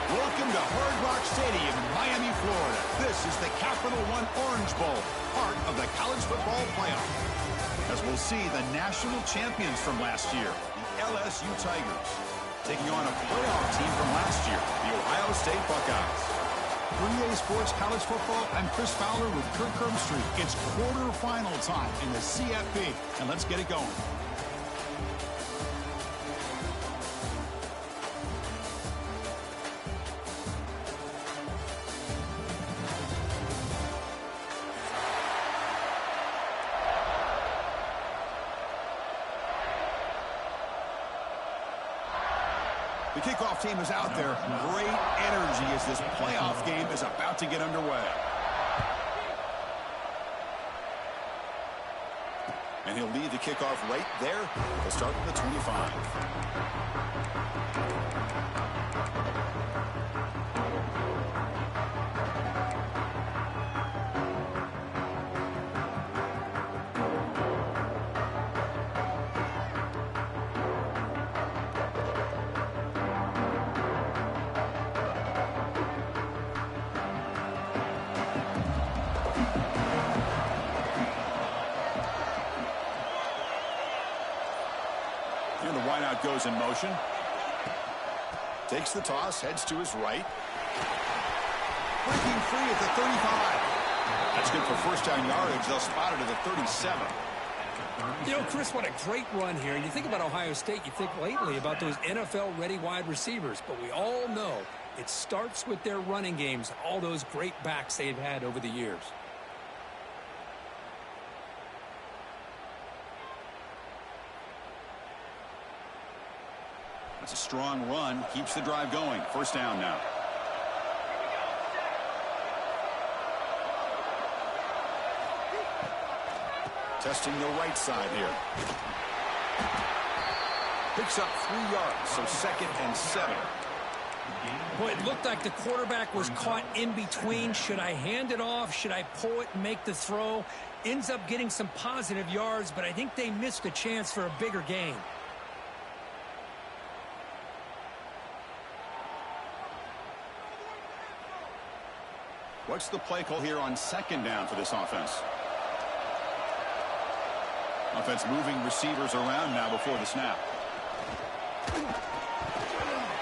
Welcome to Hard Rock Stadium in Miami, Florida. This is the Capital One Orange Bowl, part of the college football playoff. As we'll see the national champions from last year, the LSU Tigers, taking on a playoff team from last year, the Ohio State Buckeyes. For EA Sports College Football, I'm Chris Fowler with Kirk Herbstreit. It's quarterfinal time in the CFP, and let's get it going. The kickoff team is out there. Great energy as this playoff game is about to get underway. And he'll lead the kickoff right there. He'll start with the 25. And the wideout goes in motion. Takes the toss, heads to his right. Breaking free at the 35. That's good for first down yardage. They'll spot it at the 37. You know, Chris, what a great run here. And you think about Ohio State, you think lately about those NFL-ready wide receivers. But we all know it starts with their running games, all those great backs they've had over the years. It's a strong run. Keeps the drive going. First down now. Testing the right side here. Picks up 3 yards, so 2nd and 7. Boy, it looked like the quarterback was caught in between. Should I hand it off? Should I pull it and make the throw? Ends up getting some positive yards, but I think they missed a chance for a bigger gain. What's the play call here on 2nd down for this offense? Offense moving receivers around now before the snap.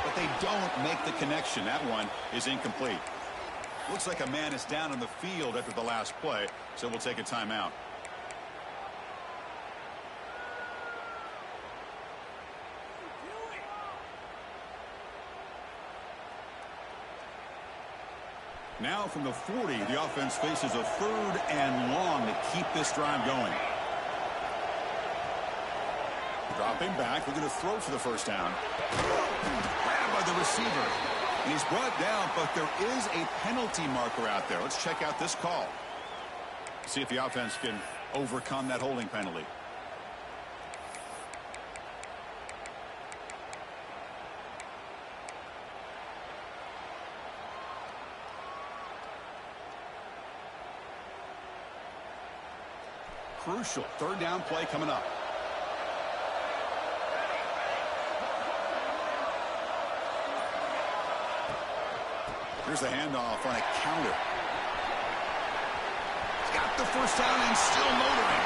But they don't make the connection. That one is incomplete. Looks like a man is down on the field after the last play, so we'll take a timeout. Now from the 40, the offense faces a 3rd and long to keep this drive going. Dropping back, we're going to throw for the first down. Grabbed by the receiver. And he's brought down, but there is a penalty marker out there. Let's check out this call. See if the offense can overcome that holding penalty. Crucial 3rd down play coming up. Here's the handoff on a counter. He's got the first down and still motoring.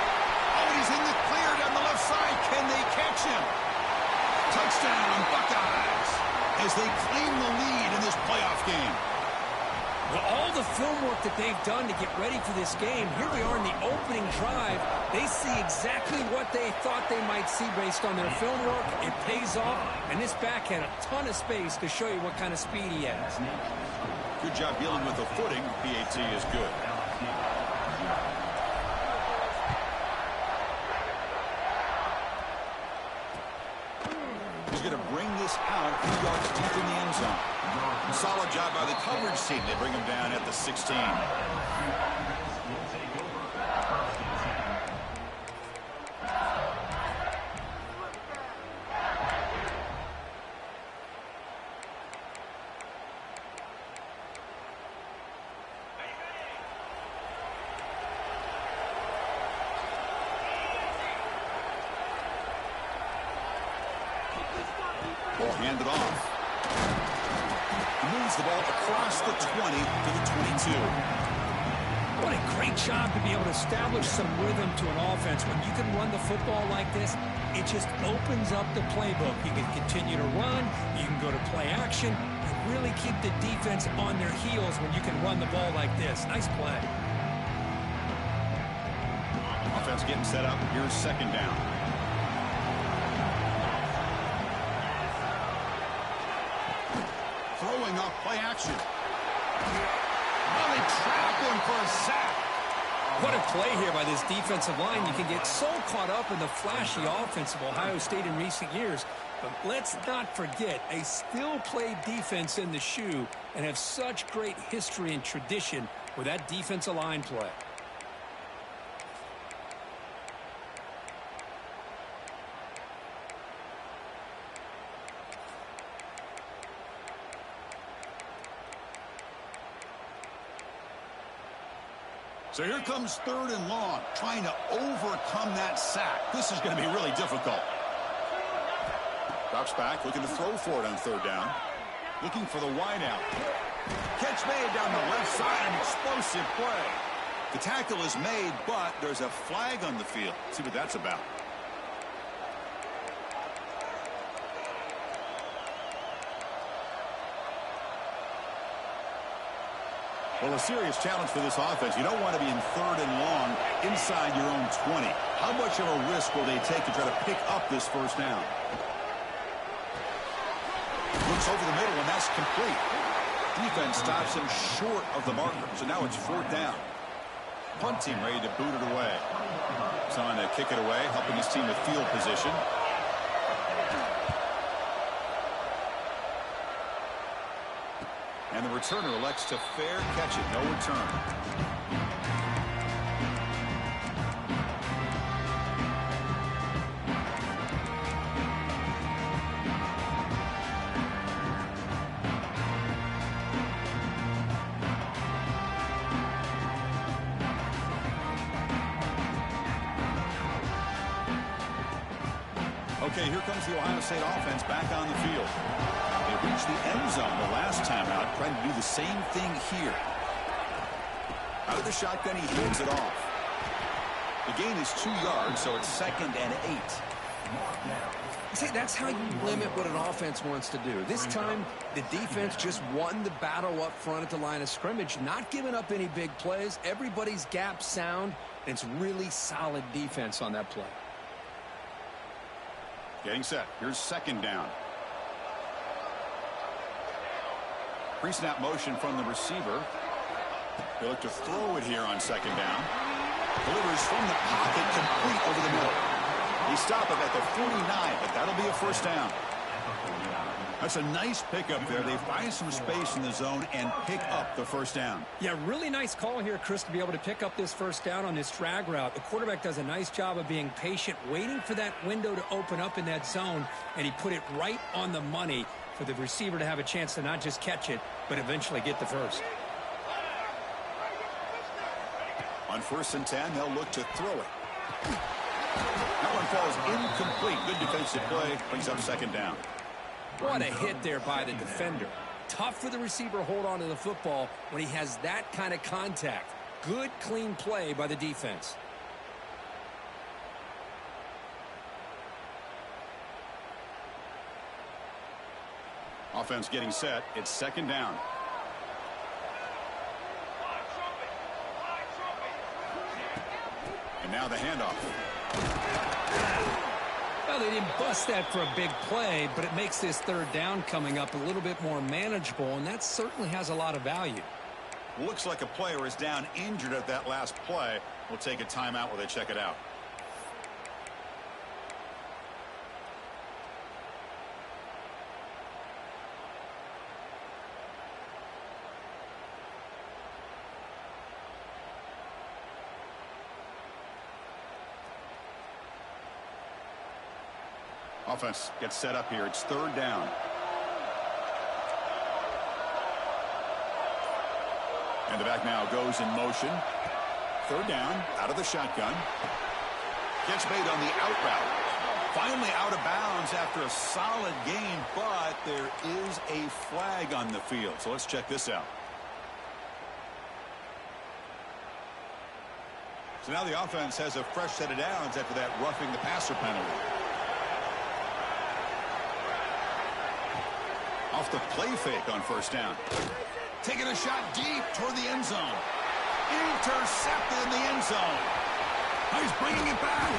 Oh, he's in the clear down the left side. Can they catch him? Touchdown, Buckeyes, as they claim the lead in this playoff game. Well, all the film work that they've done to get ready for this game, here we are in the opening drive. They see exactly what they thought they might see based on their film work. It pays off, and this back had a ton of space to show you what kind of speed he has. Good job dealing with the footing. PAT is good. He's going to bring this out a few yards deep in the end zone. Solid job by the coverage team. They bring him down at the 16. Ball handed off. Moves Runs the ball across the 20 to the 22. What a great job to be able to establish some rhythm to an offense. When you can run the football like this, it just opens up the playbook. You can continue to run, you can go to play action, and really keep the defense on their heels when you can run the ball like this. Nice play. Offense getting set up. Here's second down. Throwing up play action. Well, they trap him for a sack. What a play here by this defensive line. You can get so caught up in the flashy offense of Ohio State in recent years. But let's not forget, they still play defense in the shoe and have such great history and tradition with that defensive line play. So here comes third and long, trying to overcome that sack. This is going to be really difficult. Drops back, looking to throw for it on third down. Looking for the wide out. Catch made down the left side, an explosive play. The tackle is made, but there's a flag on the field. Let's see what that's about. Well, a serious challenge for this offense. You don't want to be in third and long inside your own 20. How much of a risk will they take to try to pick up this first down? Looks over the middle, and that's complete. Defense stops him short of the marker, so now it's fourth down. Punt team ready to boot it away. He's on to kick it away, helping his team with field position. And the returner elects to fair catch it. No return. Okay, here comes the Ohio State offense back on the field. They reached the end zone the last time out, trying to do the same thing here. Out of the shotgun, he hands it off. The gain is 2 yards, so it's 2nd and 8. See, that's how you limit what an offense wants to do. This time, the defense just won the battle up front at the line of scrimmage, not giving up any big plays. Everybody's gap sound, and it's really solid defense on that play. Getting set. Here's second down. Pre-snap motion from the receiver. They look to throw it here on second down. Delivers from the pocket, complete over the middle. They stop him at the 49, but that'll be a first down. That's a nice pickup there. They find some space in the zone and pick up the first down. Yeah, really nice call here, Chris, to be able to pick up this first down on this drag route. The quarterback does a nice job of being patient, waiting for that window to open up in that zone, and he put it right on the money for the receiver to have a chance to not just catch it, but eventually get the first. On 1st and 10, they'll look to throw it. That one falls incomplete. Good defensive play. Brings up second down. What a hit there by the defender. Tough for the receiver to hold on to the football when he has that kind of contact. Good, clean play by the defense. Offense getting set. It's second down. And now the handoff. Well, they didn't bust that for a big play, but it makes this third down coming up a little bit more manageable, and that certainly has a lot of value. Looks like a player is down injured at that last play. We'll take a timeout while they check it out. Offense gets set up here. It's third down. And the back now goes in motion. Third down, out of the shotgun. Gets made on the out route. Finally out of bounds after a solid gain, but there is a flag on the field. So let's check this out. So now the offense has a fresh set of downs after that roughing the passer penalty. Off the play fake on first down. Taking a shot deep toward the end zone. Intercepted in the end zone. He's bringing it back.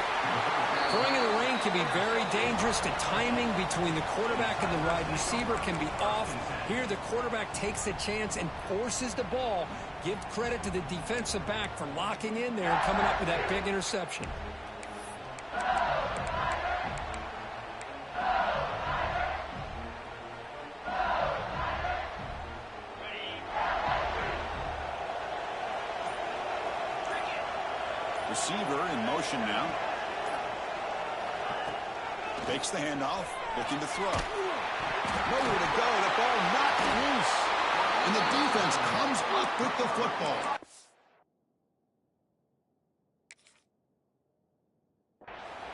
Throwing in the rain can be very dangerous. The timing between the quarterback and the wide receiver can be off. Here the quarterback takes a chance and forces the ball. Give credit to the defensive back for locking in there and coming up with that big interception. Receiver in motion now. Takes the handoff, looking to throw. Nowhere to go, the ball knocked loose. And the defense comes up with the football.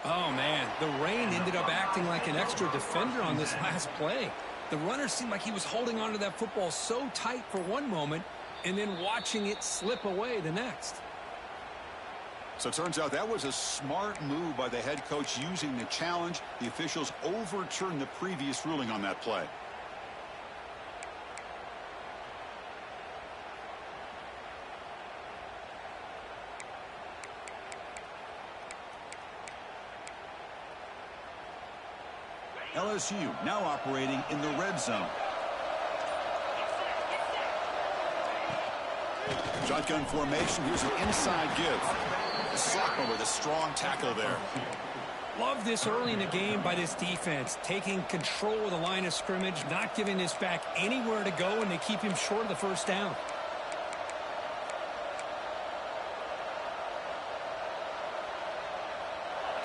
Oh, man, the rain ended up acting like an extra defender on this last play. The runner seemed like he was holding onto that football so tight for one moment and then watching it slip away the next. So it turns out that was a smart move by the head coach using the challenge. The officials overturned the previous ruling on that play. LSU now operating in the red zone. Shotgun formation. Here's an inside give. Sockman with a strong tackle there. Love this early in the game by this defense, taking control of the line of scrimmage, not giving this back anywhere to go, and they keep him short of the first down.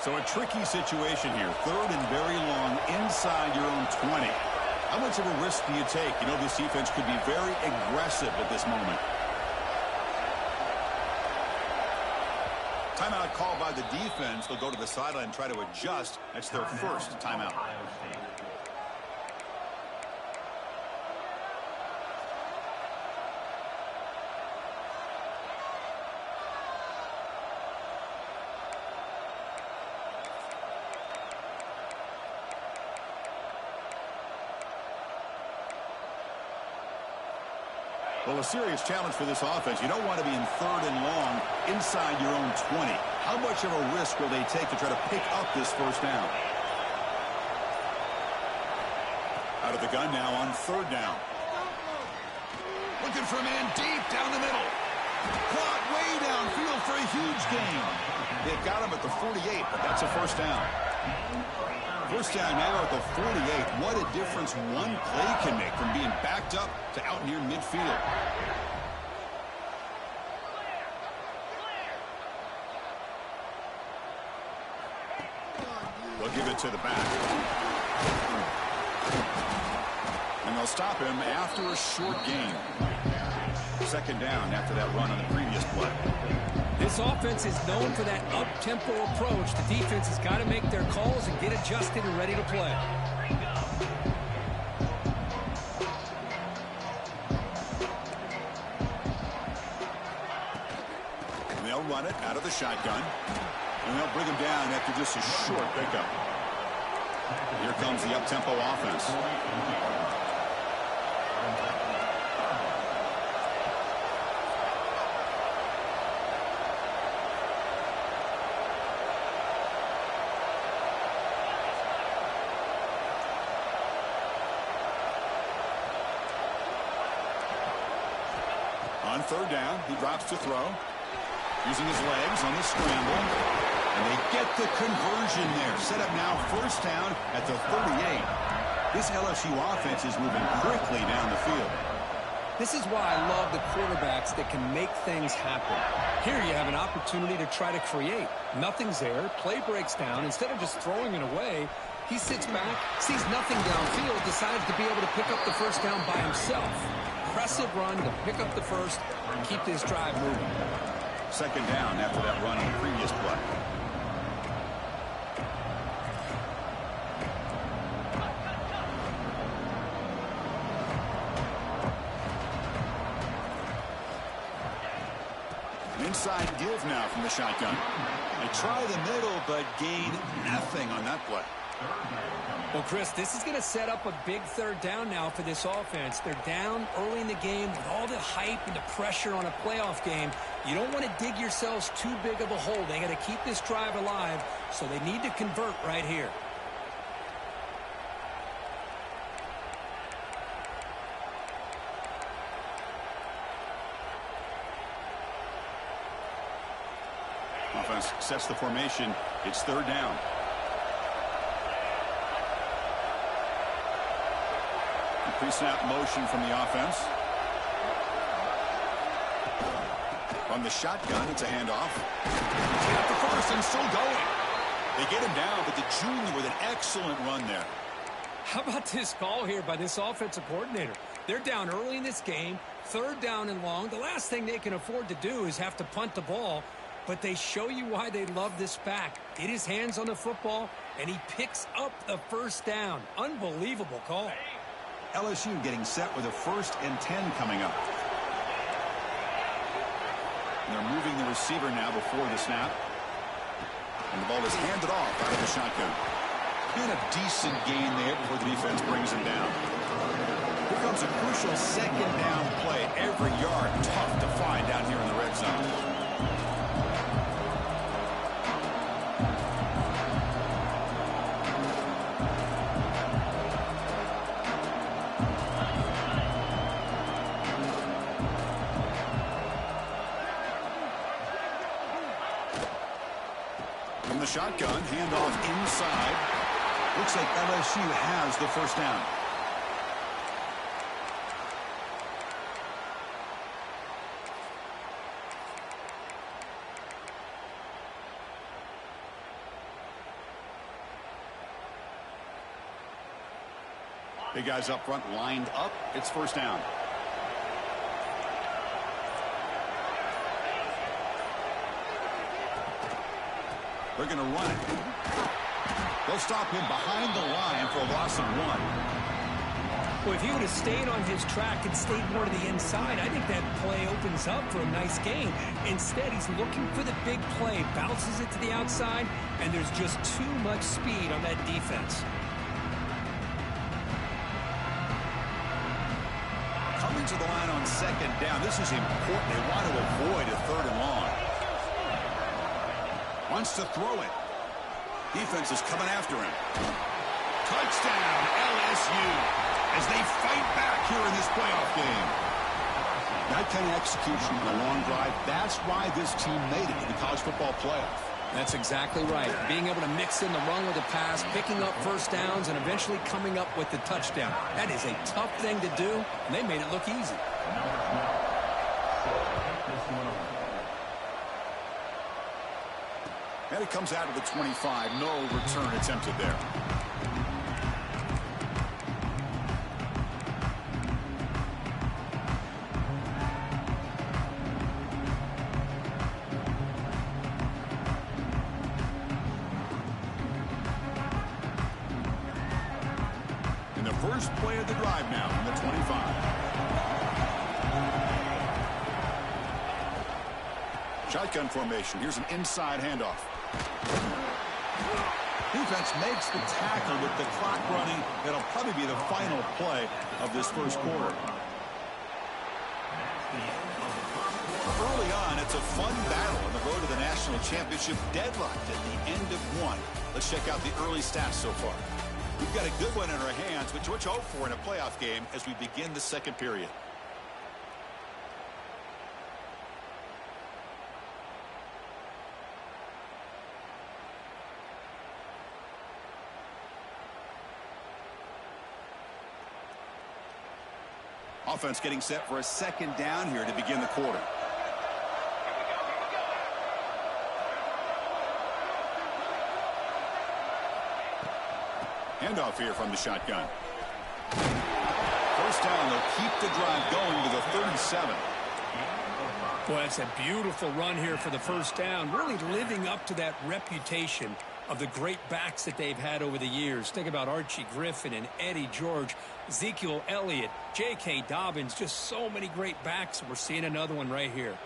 So a tricky situation here. Third and very long inside your own 20. How much of a risk do you take? You know, this defense could be very aggressive at this moment. Timeout called by the defense. They'll go to the sideline and try to adjust. That's their first timeout. Well, a serious challenge for this offense. You don't want to be in third and long inside your own 20. How much of a risk will they take to try to pick up this first down? Out of the gun now on third down. Looking for a man deep down the middle. Caught way downfield for a huge gain. They've got him at the 48, but that's a first down. First down now at the 48. What a difference one play can make from being backed up to out near midfield. They'll give it to the back. And they'll stop him after a short gain. Second down after that run on the previous play. This offense is known for that up-tempo approach. The defense has got to make their calls and get adjusted and ready to play. And they'll run it out of the shotgun. And they'll bring him down after just a short pickup. Here comes the up-tempo offense. On third down, he drops to throw. Using his legs on the scramble. And they get the conversion there. Set up now first down at the 38. This LSU offense is moving quickly down the field. This is why I love the quarterbacks that can make things happen. Here you have an opportunity to try to create. Nothing's there. Play breaks down. Instead of just throwing it away, he sits back, sees nothing downfield, decides to be able to pick up the first down by himself. Impressive run to pick up the first and keep this drive moving. Second down after that run on the previous play. Inside give now from the shotgun. They try the middle, but gain nothing on that play. Well, Chris, this is going to set up a big third down now for this offense. They're down early in the game with all the hype and the pressure on a playoff game. You don't want to dig yourselves too big of a hole. They got to keep this drive alive, so they need to convert right here. Offense sets the formation. It's third down. Pre-snap motion from the offense. From the shotgun, it's a handoff. He's got the first and still going. They get him down, but the junior with an excellent run there. How about this call here by this offensive coordinator? They're down early in this game, third down and long. The last thing they can afford to do is have to punt the ball, but they show you why they love this back. Get his hands on the football, and he picks up the first down. Unbelievable call. LSU getting set with a 1st and 10 coming up. And they're moving the receiver now before the snap. And the ball is handed off out of the shotgun. And a decent gain there before the defense brings him down. Here comes a crucial second down play. Every yard tough to find down here in the red zone. The shotgun, handoff inside. Looks like LSU has the first down. Big guys up front lined up. It's first down. They're going to run it. They'll stop him behind the line for a loss of 1. Well, if he would have stayed on his track and stayed more to the inside, I think that play opens up for a nice gain. Instead, he's looking for the big play, bounces it to the outside, and there's just too much speed on that defense. Coming to the line on second down. This is important. They want to avoid a third and long. Wants to throw it. Defense is coming after him. Touchdown, LSU, as they fight back here in this playoff game. That kind of execution in a long drive, that's why this team made it to the college football playoff. That's exactly right. Being able to mix in the run with the pass, picking up first downs, and eventually coming up with the touchdown. That is a tough thing to do, and they made it look easy. And it comes out of the 25. No return attempted there. And the first play of the drive now from the 25. Shotgun formation. Here's an inside handoff. Defense makes the tackle with the clock running. That'll probably be the final play of this first quarter. Early on, it's a fun battle on the road to the national championship, deadlocked at the end of one. Let's check out the early stats so far. We've got a good one in our hands, which we're hope for in a playoff game as we begin the second period. Offense getting set for a second down here to begin the quarter. Handoff here from the shotgun. First down, they'll keep the drive going to the 37. Boy, that's a beautiful run here for the first down. Really living up to that reputation of the great backs that they've had over the years. Think about Archie Griffin and Eddie George, Ezekiel Elliott, J.K. Dobbins, just so many great backs. We're seeing another one right here.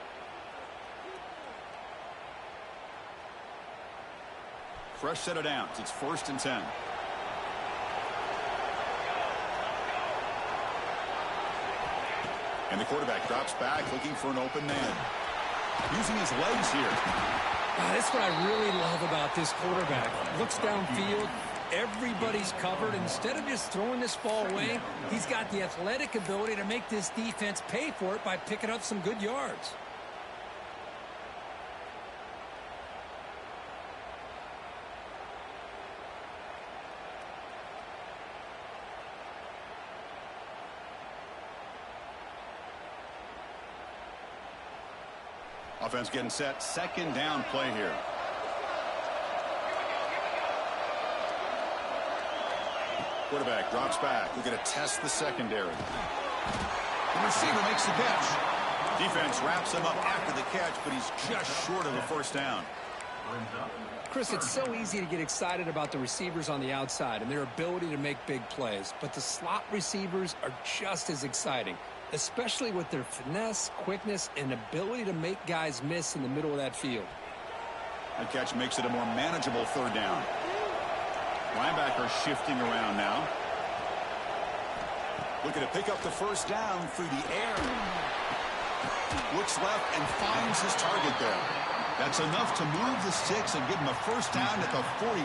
Fresh set of downs. It's 1st and 10. And the quarterback drops back looking for an open man. Using his legs here. That's what I really love about this quarterback. Looks downfield. Everybody's covered. Instead of just throwing this ball away, he's got the athletic ability to make this defense pay for it by picking up some good yards. Offense getting set. 2nd down play here. Quarterback drops back. We're going to test the secondary. The receiver makes the catch. Defense wraps him up after the catch, but he's just short of a 1st down. Chris, it's so easy to get excited about the receivers on the outside and their ability to make big plays, but the slot receivers are just as exciting, especially with their finesse, quickness, and ability to make guys miss in the middle of that field. The catch makes it a more manageable 3rd down. Linebacker shifting around now. Looking to pick up the 1st down through the air. Looks left and finds his target there. That's enough to move the sticks and give him a 1st down at the 41.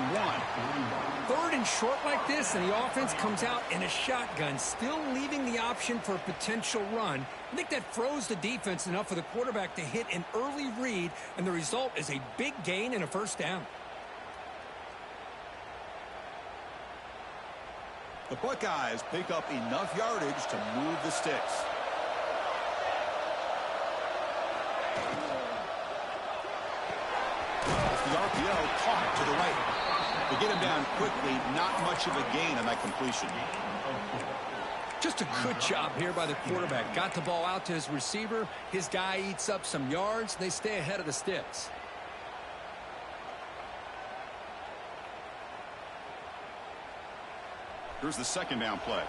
3rd and short like this, and the offense comes out in a shotgun, still leaving the option for a potential run. I think that froze the defense enough for the quarterback to hit an early read, and the result is a big gain and a 1st down. The Buckeyes pick up enough yardage to move the sticks. Off the RPO, caught to the right. They get him down quickly. Not much of a gain on that completion. Just a good job here by the quarterback. Got the ball out to his receiver. His guy eats up some yards. They stay ahead of the sticks. Here's the 2nd down play.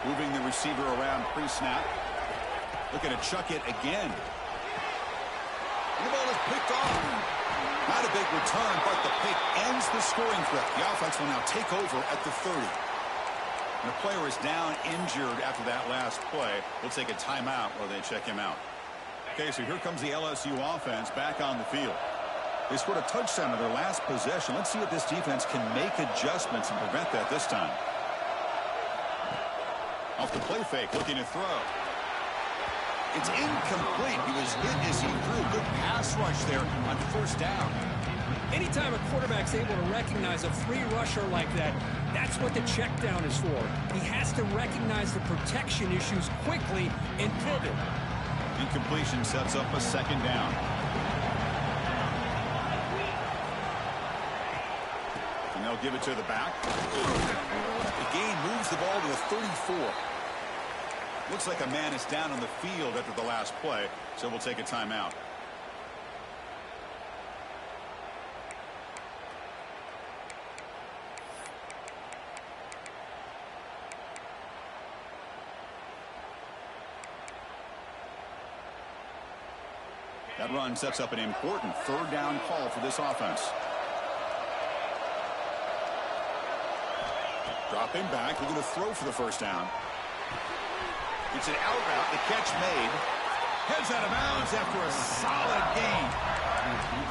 Moving the receiver around pre-snap. Looking to chuck it again. And the ball is picked off. Not a big return, but the pick ends the scoring threat. The offense will now take over at the 30. And the player is down injured after that last play. We'll take a timeout while they check him out. Okay, so here comes the LSU offense back on the field. They scored a touchdown in their last possession. Let's see if this defense can make adjustments and prevent that this time. Off the play fake, looking to throw. It's incomplete. He was hit as he threw. Good pass rush there on 1st down. Anytime a quarterback's able to recognize a free rusher like that, that's what the check down is for. He has to recognize the protection issues quickly and pivot. Incompletion sets up a 2nd down. And they'll give it to the back. The gain moves the ball to the 34. Looks like a man is down on the field after the last play, so we'll take a timeout. That run sets up an important 3rd down call for this offense. Dropping back, we're going to throw for the 1st down. It's an out route, the catch made. Heads out of bounds after a solid gain.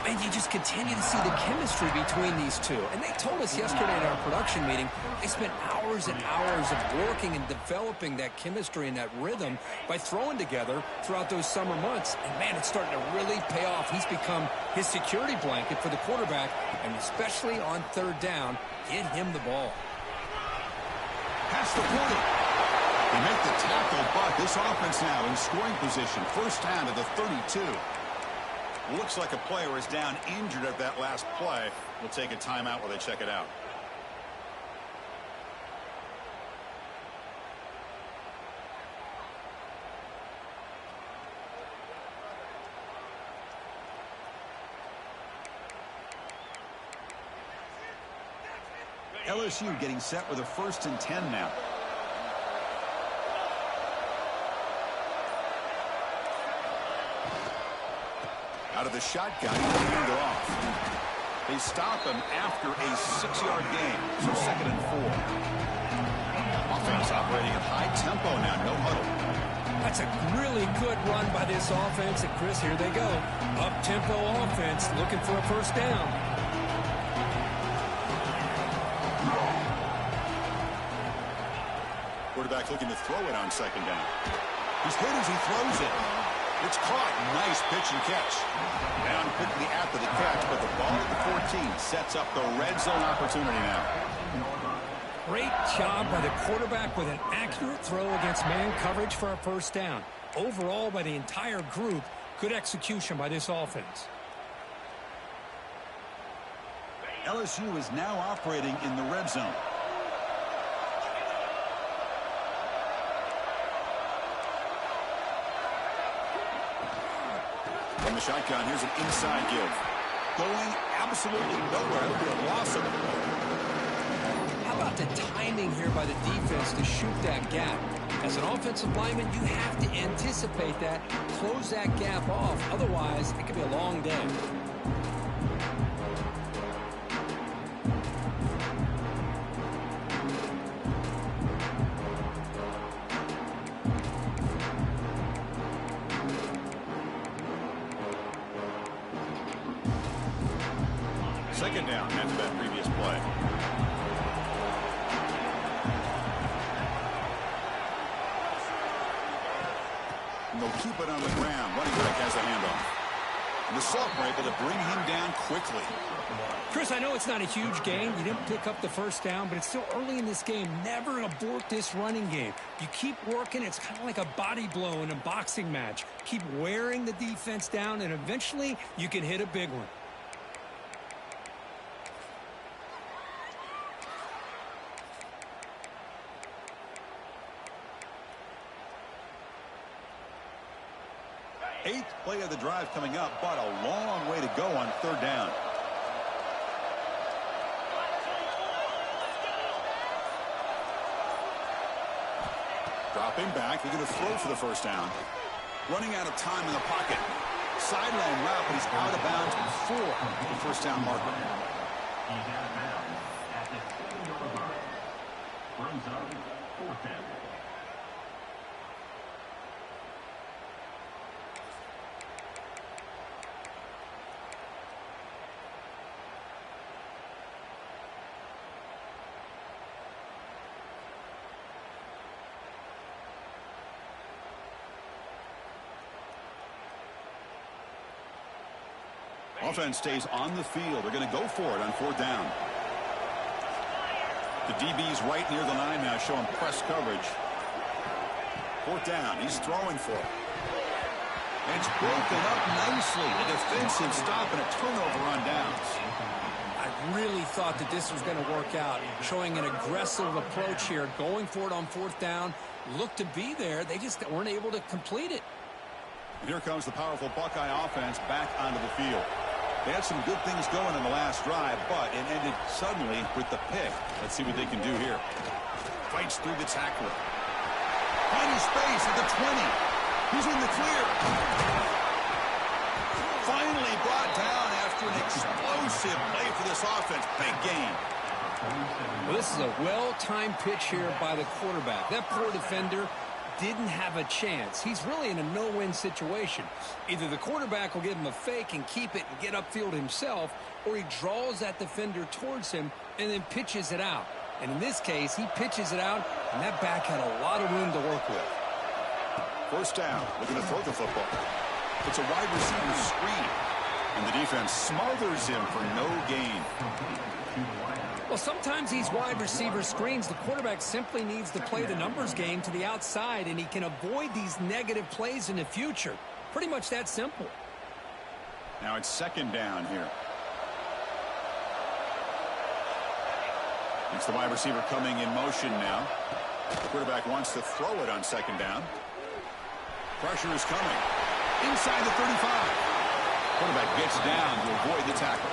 And you just continue to see the chemistry between these two. And they told us yesterday in our production meeting, they spent hours and hours of working and developing that chemistry and that rhythm by throwing together throughout those summer months. And, man, it's starting to really pay off. He's become his security blanket for the quarterback, and especially on 3rd down, get him the ball. Past the 40. They make the tackle, but this offense now in scoring position. 1st down to the 32. Looks like a player is down injured at that last play. We'll take a timeout while they check it out. LSU getting set with a 1st and 10 now. Out of the shotgun, he'll hand it off. They stop him after a 6-yard gain, so 2nd and 4. Offense operating at high tempo now, no huddle. That's a really good run by this offense. And, Chris, here they go. Up-tempo offense looking for a first down. Quarterback looking to throw it on 2nd down. He's hit as he throws it. It's caught. Nice pitch and catch. Down quickly after the catch, but the ball at the 14 sets up the red zone opportunity now. Great job by the quarterback with an accurate throw against man coverage for a first down. Overall, by the entire group, good execution by this offense. LSU is now operating in the red zone. From the shotgun, here's an inside give. Going absolutely nowhere. It'll be a loss of the ball. How about the timing here by the defense to shoot that gap? As an offensive lineman, you have to anticipate that, close that gap off. Otherwise, it could be a long day. Second down after that previous play. And they'll keep it on the ground. Running back has a handoff. And the sophomore able to bring him down quickly. Chris, I know it's not a huge gain. You didn't pick up the first down, but it's still early in this game. Never abort this running game. You keep working. It's kind of like a body blow in a boxing match. Keep wearing the defense down, and eventually you can hit a big one. Eighth play of the drive coming up, but a long way to go on 3rd down. Dropping back, they're going to throw for the first down. Running out of time in the pocket. Sideline route, but he's out of bounds before the first down marker. He's out of bounds at the 20-yard line. Brings up 4th down. Offense stays on the field. They're going to go for it on 4th down. The DB's right near the line now, showing press coverage. 4th down. He's throwing for it. And it's broken up nicely. A defensive stop and a turnover on downs. I really thought that this was going to work out. Showing an aggressive approach here. Going for it on 4th down. Looked to be there. They just weren't able to complete it. And here comes the powerful Buckeye offense back onto the field. They had some good things going in the last drive, but it ended suddenly with the pick. Let's see what they can do here. Fights through the tackler. Finding space at the 20. He's in the clear. Finally brought down after an explosive play for this offense. Big game. Well, this is a well-timed pitch here by the quarterback. That poor defender didn't have a chance. He's really in a no-win situation. Either the quarterback will give him a fake and keep it and get upfield himself, or he draws that defender towards him and then pitches it out. And in this case, he pitches it out, and that back had a lot of room to work with. First down, looking to throw the football. It's a wide receiver screen, and the defense smothers him for no gain. Well, sometimes these wide receiver screens, the quarterback simply needs to play the numbers game to the outside, and he can avoid these negative plays in the future. Pretty much that simple. Now it's 2nd down here. It's the wide receiver coming in motion now. The quarterback wants to throw it on 2nd down. Pressure is coming. Inside the 35. Quarterback gets down to avoid the tackle.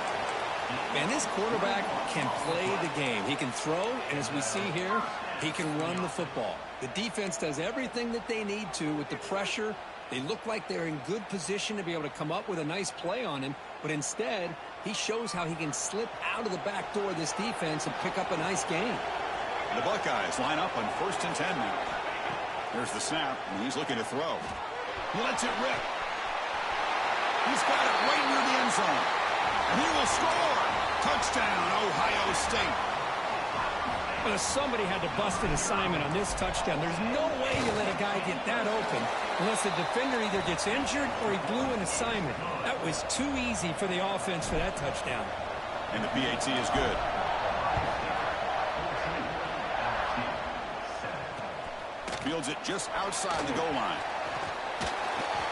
And this quarterback can play the game. He can throw, and as we see here, he can run the football. The defense does everything that they need to with the pressure They look like they're in good position to be able to come up with a nice play on him, but instead, he shows how he can slip out of the back door of this defense and pick up a nice gain. The Buckeyes line up on 1st and 10 now. There's the snap, and he's looking to throw. He lets it rip. He's got it right near the end zone. And he will score. Touchdown, Ohio State. Well, somebody had to bust an assignment on this touchdown. There's no way you let a guy get that open unless the defender either gets injured or he blew an assignment. That was too easy for the offense for that touchdown. And the PAT is good. Fields it just outside the goal line.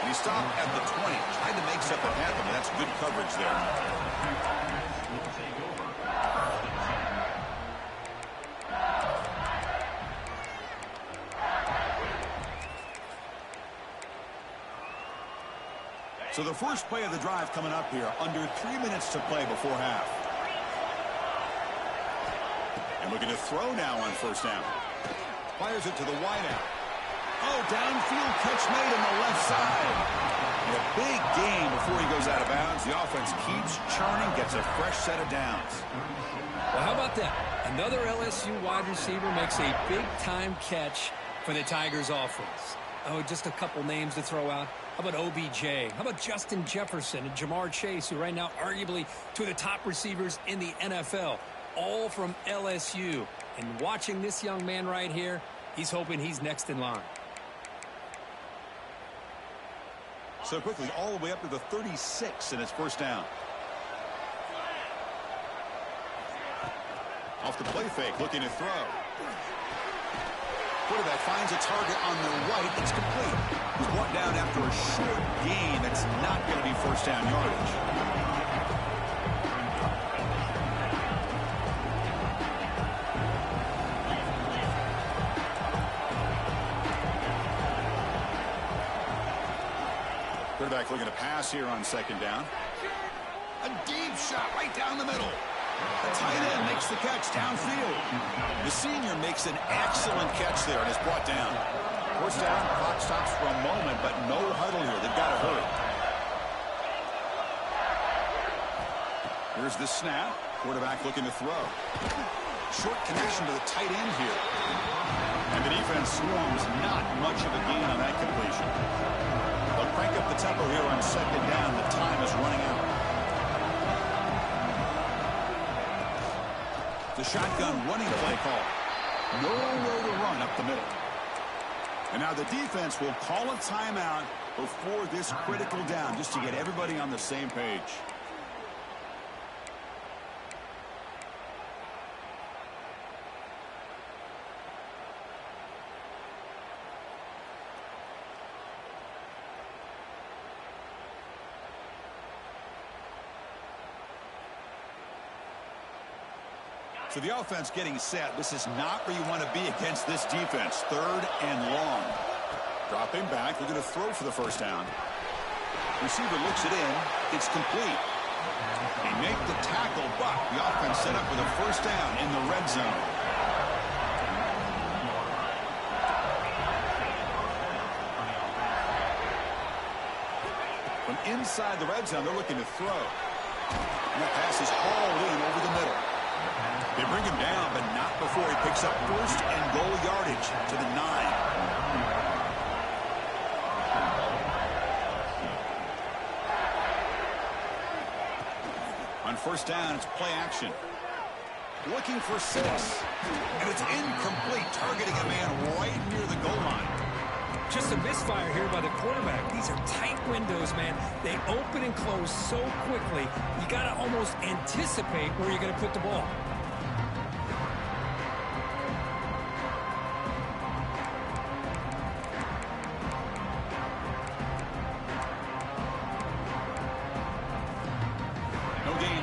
And he stopped at the 20. Tried to make something happen. That's good coverage there. So the first play of the drive coming up here, under 3 minutes to play before half. And looking to throw now on 1st down. Fires it to the wideout. Oh, downfield catch made on the left side. And a big gain before he goes out of bounds. The offense keeps churning, gets a fresh set of downs. Well, how about that? Another LSU wide receiver makes a big-time catch for the Tigers offense. Oh, just a couple names to throw out. How about OBJ? How about Justin Jefferson and Jamar Chase, who right now arguably two of the top receivers in the NFL, all from LSU. And watching this young man right here, he's hoping he's next in line. So quickly, all the way up to the 36, and it's 1st down. Off the play fake, looking to throw. Quarterback finds a target on the right. It's complete. He's brought down after a short gain. That's not going to be 1st down yardage. Quarterback looking to pass here on 2nd down. A deep shot right down the middle. The tight end makes the catch downfield. The senior makes an excellent catch there and is brought down. 1st down, clock stops for a moment, but no huddle here. They've got to hurry. Here's the snap. Quarterback looking to throw. Short connection to the tight end here. And the defense swarms. Not much of a gain on that completion. They'll crank up the tempo here on 2nd down. The time is running out. The shotgun running play call. Nowhere to run up the middle. And now the defense will call a timeout before this critical down, just to get everybody on the same page. So the offense getting set. This is not where you want to be against this defense. 3rd and long. Dropping back. They're going to throw for the 1st down. Receiver looks it in. It's complete. They make the tackle, but the offense set up with a 1st down in the red zone. From inside the red zone, they're looking to throw. And that pass is hauled in over the middle. They bring him down, but not before he picks up 1st and goal yardage to the 9. On 1st down, it's play action. Looking for 6. And it's incomplete, targeting a man right near the goal line. Just a misfire here by the quarterback. These are tight windows, man. They open and close so quickly, you got to almost anticipate where you're going to put the ball.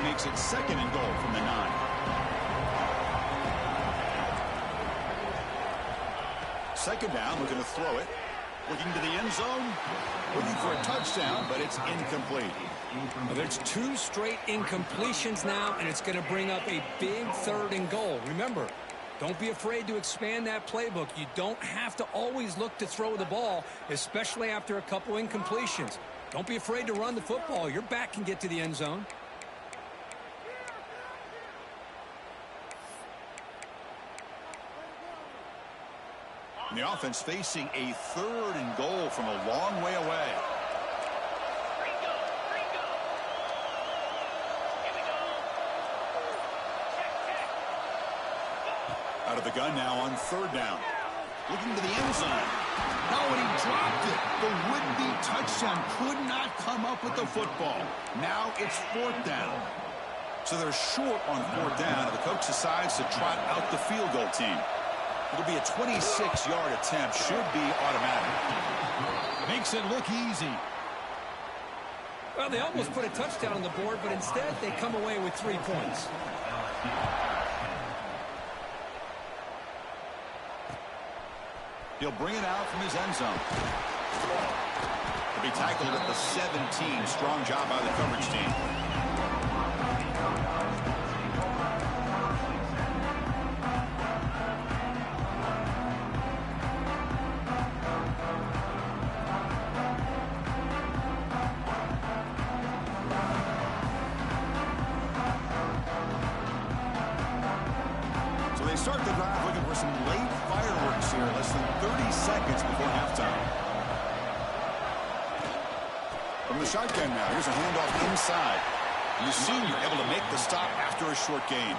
Makes it 2nd and goal from the 9. Second down, looking to throw it. Looking to the end zone. Looking for a touchdown, but it's incomplete. Well, there's 2 straight incompletions now, and it's going to bring up a big 3rd and goal. Remember, Don't be afraid to expand that playbook. You don't have to always look to throw the ball, especially after a couple incompletions. Don't be afraid to run the football. Your back can get to the end zone. And the offense facing a 3rd and goal from a long way away. Out of the gun now on 3rd down. Looking to the end zone. No, and he dropped it. The would-be touchdown could not come up with the football. Now it's 4th down. So they're short on 4th down, and the coach decides to trot out the field goal team. It'll be a 26-yard attempt. Should be automatic. Makes it look easy. Well, they almost put a touchdown on the board, but instead they come away with 3 points. He'll bring it out from his end zone. He'll be tackled at the 17. Strong job by the coverage team. So they start the drive looking for some late fireworks here, less than 30 seconds before halftime. From the shotgun now, here's a handoff inside. You assume you're able to make the stop after a short gain.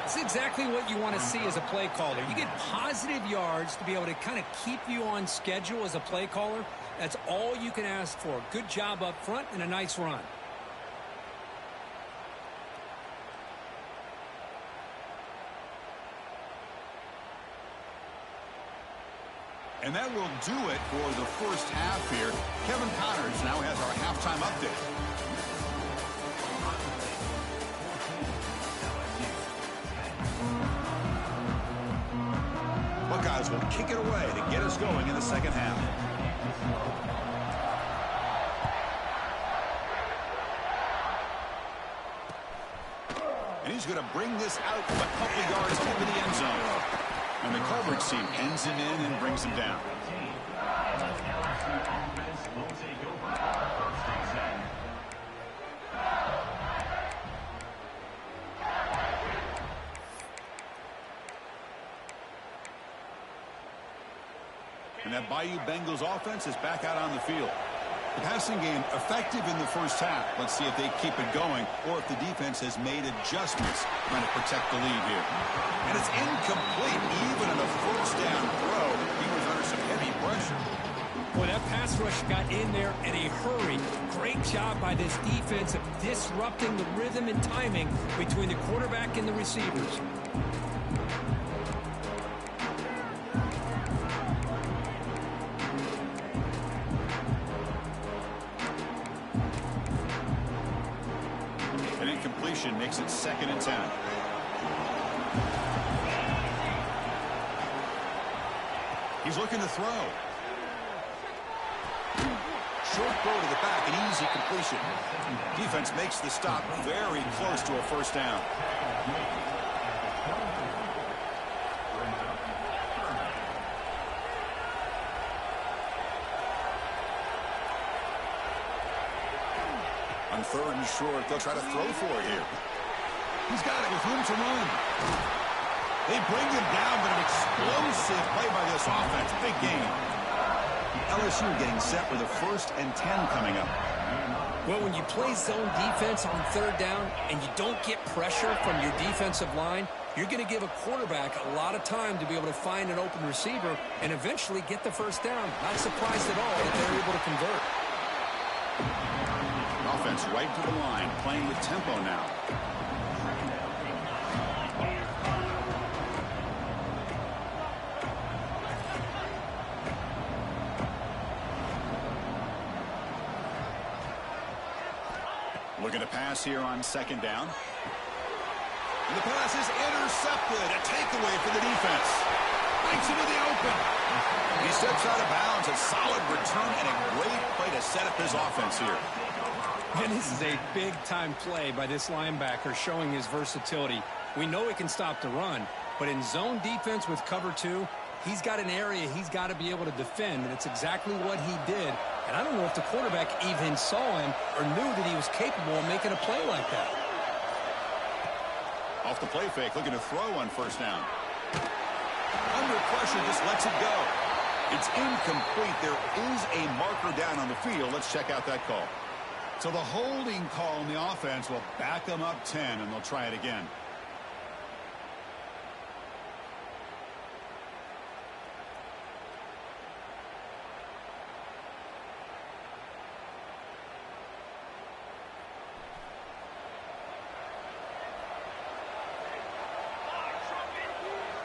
It's exactly what you want to see as a play caller. You get positive yards to be able to kind of keep you on schedule as a play caller. That's all you can ask for. Good job up front and a nice run. And that will do it for the first half here. Kevin Connors now has our halftime update. Buckeyes will kick it away to get us going in the second half. And he's going to bring this out from a couple yards into the end zone. And the coverage team ends him in and brings him down. And that Bayou Bengals offense is back out on the field. The passing game effective in the first half. Let's see if they keep it going or if the defense has made adjustments trying to protect the lead here. And it's incomplete even on a first down throw. He was under some heavy pressure. Boy, that pass rush got in there in a hurry. Great job by this defense of disrupting the rhythm and timing between the quarterback and the receivers. Makes it 2nd and 10. He's looking to throw. Short throw to the back, an easy completion. Defense makes the stop very close to a first down. On 3rd and short, they'll try to throw for it here. He's got it with room to run. They bring him down, but an explosive play by this offense. Big game. LSU getting set with a 1st and 10 coming up. Well, when you play zone defense on 3rd down and you don't get pressure from your defensive line, you're going to give a quarterback a lot of time to be able to find an open receiver and eventually get the first down. Not surprised at all that they're able to convert. Offense right to the line, playing with tempo now. Looking to pass here on 2nd down. And the pass is intercepted. A takeaway for the defense. Breaks into the open. He steps out of bounds. A solid return and a great play to set up his offense here. And this is a big-time play by this linebacker showing his versatility. We know he can stop the run, But in zone defense with cover 2, he's got an area he's got to be able to defend, and it's exactly what he did. And I don't know if the quarterback even saw him or knew that he was capable of making a play like that. Off the play fake, looking to throw on first down. Under pressure, just lets it go. It's incomplete. There is a marker down on the field. Let's check out that call. So the holding call on the offense will back them up 10, and they'll try it again.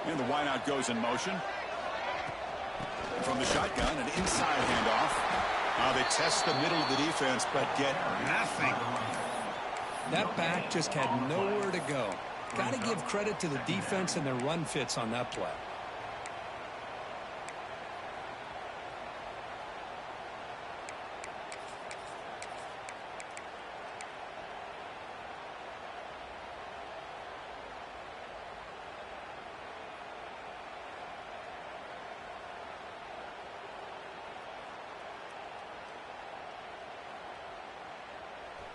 And the wideout goes in motion. From the shotgun, an inside handoff. They test the middle of the defense, but get nothing. That back just had nowhere to go. Got to give credit to the defense and their run fits on that play.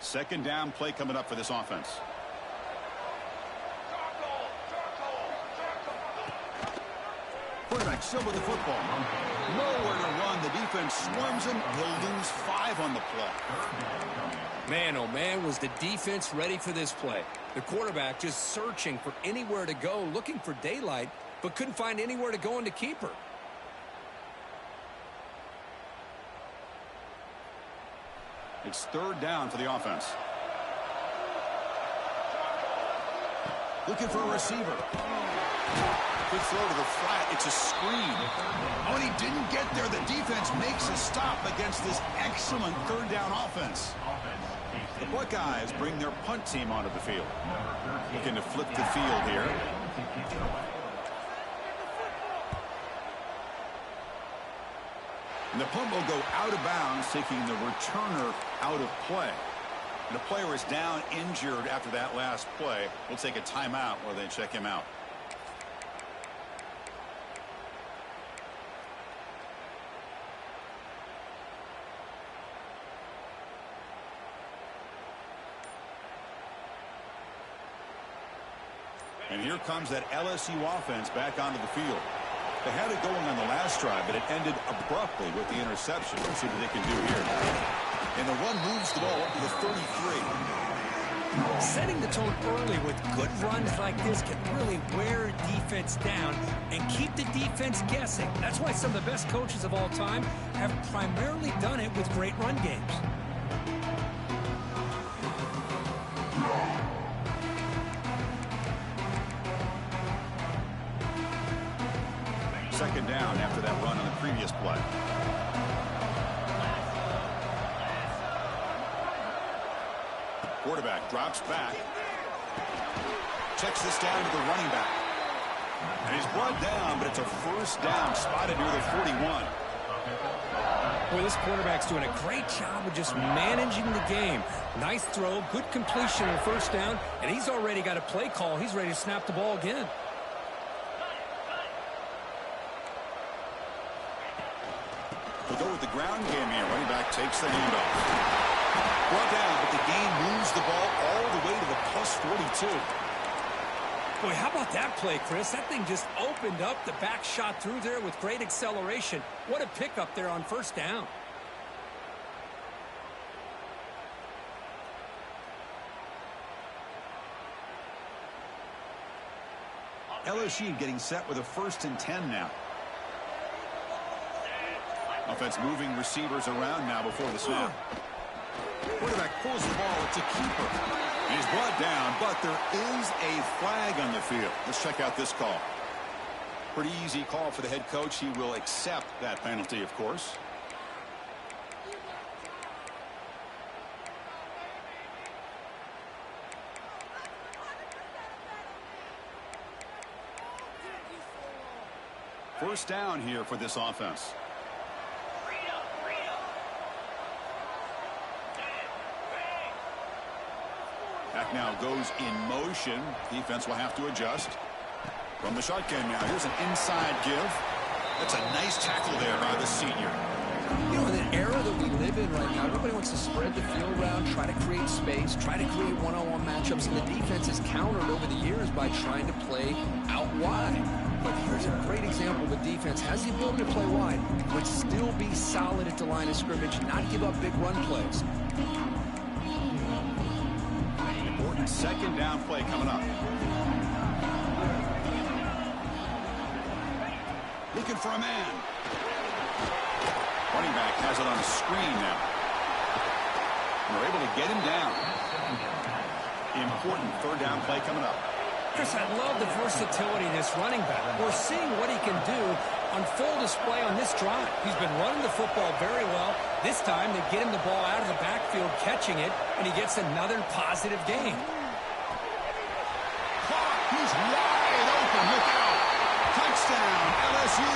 Second down play coming up for this offense. Quarterback still with the football. Nowhere to run. The defense swarms him. He'll lose 5 on the play. Man, oh man, was the defense ready for this play. The quarterback just searching for anywhere to go, looking for daylight, but couldn't find anywhere to go into keeper. It's third down for the offense. Looking for a receiver. Good throw to the flat. It's a screen. Oh, and he didn't get there. The defense makes a stop against this excellent third down offense. The Buckeyes bring their punt team onto the field. Looking to flip the field here. And the punt will go out of bounds, taking the returner out of play. And the player is down injured after that last play. We'll take a timeout while they check him out. And here comes that LSU offense back onto the field. They had it going on the last drive, but it ended abruptly with the interception. Let's see what they can do here. And the run moves the ball up to the 33. Setting the tone early with good runs like this can really wear a defense down and keep the defense guessing. That's why some of the best coaches of all time have primarily done it with great run games. Second down after that run on the previous play. Quarterback drops back. Checks this down to the running back. And he's brought down, but it's a first down spotted near the 41. Boy, this quarterback's doing a great job of just managing the game. Nice throw, good completion on first down, and he's already got a play call. He's ready to snap the ball again. We'll go with the ground game here. Running back takes the handoff. Brought down, but the game moves the ball all the way to the plus 42. Boy, how about that play, Chris? That thing just opened up. The back shot through there with great acceleration. What a pickup there on first down. LSU getting set with a 1st and 10 now. Offense moving receivers around now before the snap. Quarterback pulls the ball. It's a keeper. And he's brought down, but there is a flag on the field. Let's check out this call. Pretty easy call for the head coach. He will accept that penalty, of course. First down here for this offense. Back now goes in motion. Defense will have to adjust. From the shotgun now, here's an inside give. That's a nice tackle there by the senior. You know, in the era that we live in right now, everybody wants to spread the field around, try to create space, try to create one-on-one matchups, and the defense has countered over the years by trying to play out wide. But here's a great example of a defense has the ability to play wide, but still be solid at the line of scrimmage, not give up big run plays. Important second down play coming up. Looking for a man. Running back has it on the screen now. And they're able to get him down. Important third down play coming up. Chris, I love the versatility of this running back. We're seeing what he can do on full display on this drive. He's been running the football very well. This time they get him the ball out of the backfield, catching it, and he gets another positive gain. He's wide open. Look out. Touchdown, LSU.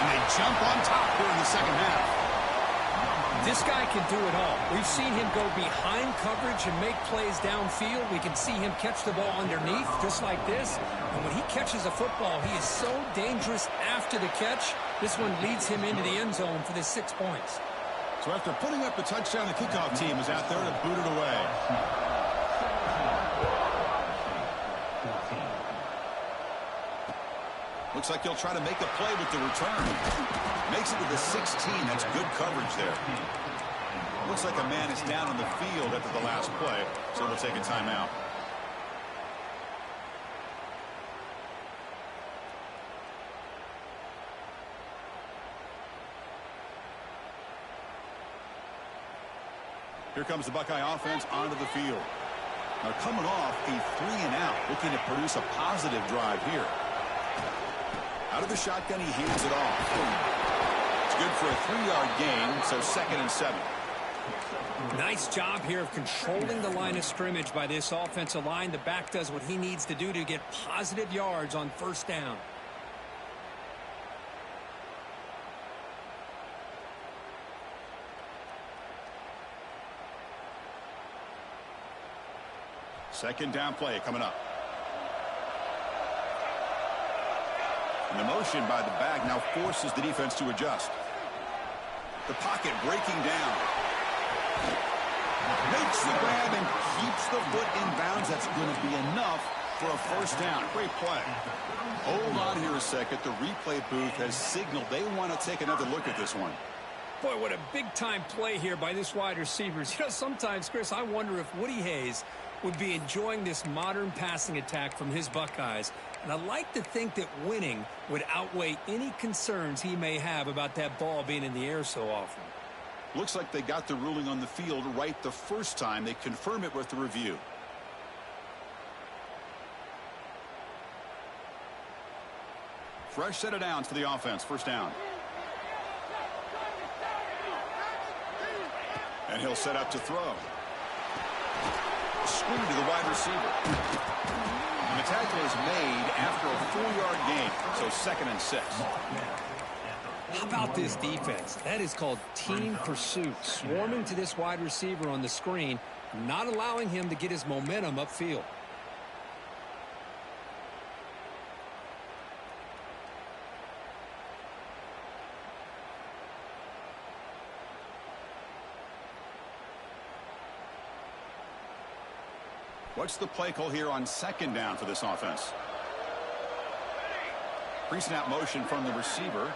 And they jump on top here in the second half. This guy can do it all. We've seen him go behind coverage and make plays downfield. We can see him catch the ball underneath, just like this. And when he catches a football, he is so dangerous after the catch. This one leads him into the end zone for the 6 points. So after putting up the touchdown, the kickoff team is out there to boot it away. Looks like he'll try to make a play with the return. Makes it to the 16. That's good coverage there. Looks like a man is down on the field after the last play, so they'll take a timeout. Here comes the Buckeye offense onto the field. Now coming off a 3-and-out, looking to produce a positive drive here. Out of the shotgun, he hands it off. It's good for a 3-yard gain, so 2nd and 7. Nice job here of controlling the line of scrimmage by this offensive line. The back does what he needs to do to get positive yards on first down. Second down play coming up. And the motion by the back now forces the defense to adjust. The pocket breaking down. Makes the grab and keeps the foot in bounds. That's going to be enough for a first down. Great play. Hold on here a second. The replay booth has signaled they want to take another look at this one. Boy, what a big-time play here by this wide receivers. You know, sometimes, Chris, I wonder if Woody Hayes would be enjoying this modern passing attack from his Buckeyes. And I like to think that winning would outweigh any concerns he may have about that ball being in the air so often. Looks like they got the ruling on the field right the first time. They confirm it with the review. Fresh set of downs for the offense. First down. And he'll set up to throw. Screen to the wide receiver. And the tackle is made after a 4-yard gain, so 2nd and 6. How about this defense? That is called team pursuit. Swarming to this wide receiver on the screen, not allowing him to get his momentum upfield. What's the play call here on 2nd down for this offense? Pre-snap motion from the receiver.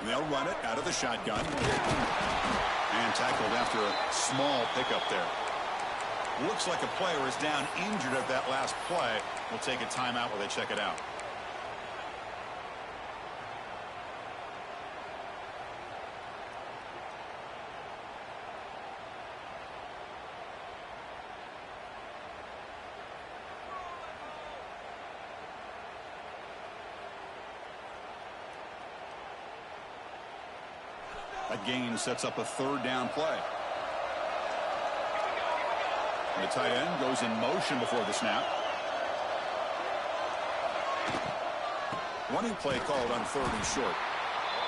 And they'll run it out of the shotgun. And tackled after a small pickup there. Looks like a player is down injured at that last play. We'll take a timeout while they check it out. That gain sets up a 3rd down play. And the tight end goes in motion before the snap. Running play called on 3rd and short.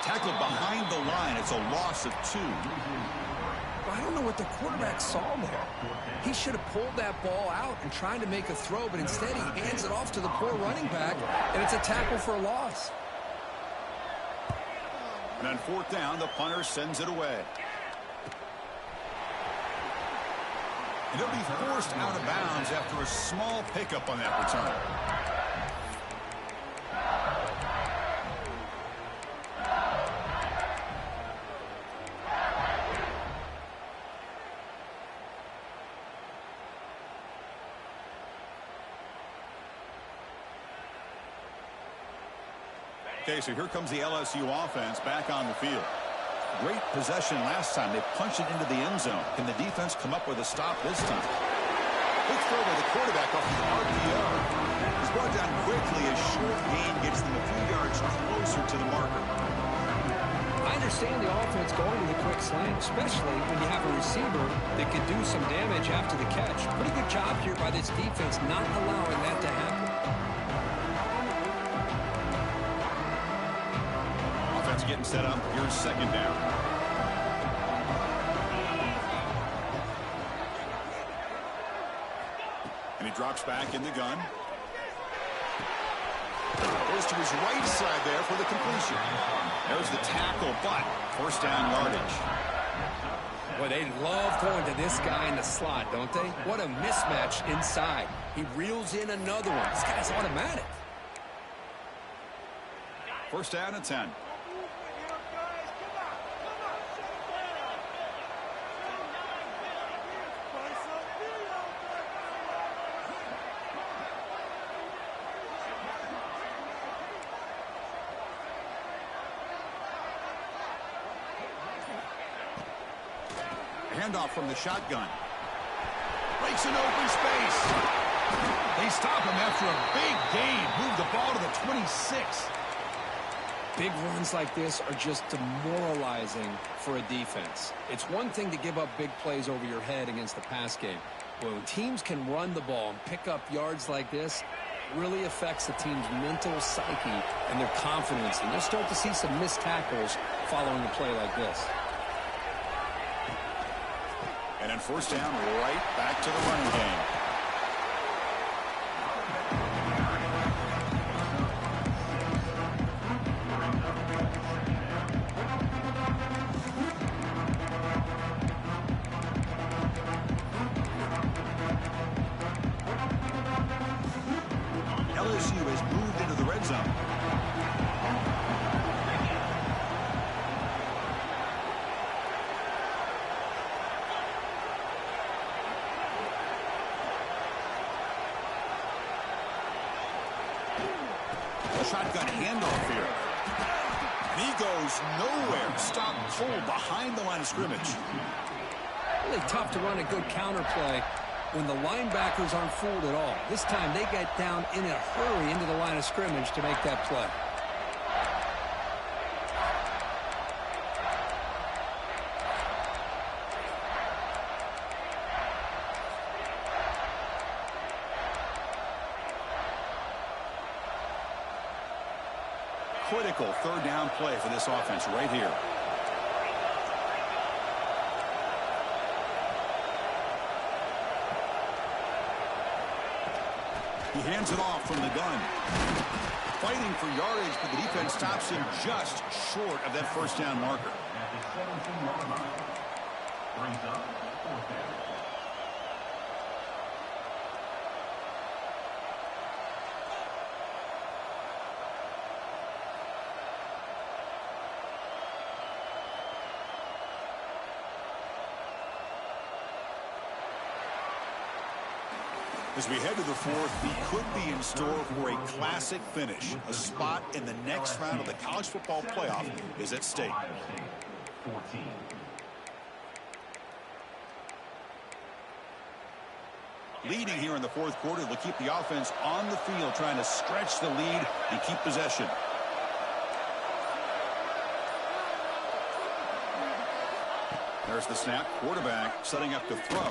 Tackled behind the line. It's a loss of 2. But I don't know what the quarterback saw there. He should have pulled that ball out and tried to make a throw, but instead he hands it off to the poor running back, and it's a tackle for a loss. And on fourth down, the punter sends it away. And he'll be forced out of bounds after a small pickup on that return. Okay, so here comes the LSU offense back on the field. Great possession last time. They punched it into the end zone. Can the defense come up with a stop this time? Quick throw by the quarterback off the RPO. He's brought down quickly. A short gain gets them a few yards closer to the marker. I understand the offense going to the quick slant, especially when you have a receiver that could do some damage after the catch. Pretty good job here by this defense not allowing that to happen. Getting set up. Here's second down. And he drops back in the gun. Goes to his right side there for the completion. There's the tackle, but first down yardage. Well, they love going to this guy in the slot, don't they? What a mismatch inside. He reels in another one. This guy's automatic. First down and 10. Handoff from the shotgun. Breaks an open space. They stop him after a big gain. Move the ball to the 26. Big runs like this are just demoralizing for a defense. It's one thing to give up big plays over your head against the pass game. But when teams can run the ball and pick up yards like this, it really affects the team's mental psyche and their confidence. And you'll start to see some missed tackles following a play like this. And then first down, right back to the running game. LSU has moved into the red zone. Shotgun handoff here. And he goes nowhere. Stop pull behind the line of scrimmage. Really tough to run a good counter play when the linebackers aren't fooled at all. This time they get down in a hurry into the line of scrimmage to make that play. Critical third down play for this offense right here. He hands it off from the gun. Fighting for yardage, but the defense stops him just short of that first down marker. Brings up fourth down. As we head to the fourth, we could be in store for a classic finish. A spot in the next round of the college football playoff is at stake. Leading here in the fourth quarter, they'll keep the offense on the field, trying to stretch the lead and keep possession. There's the snap. Quarterback setting up to throw.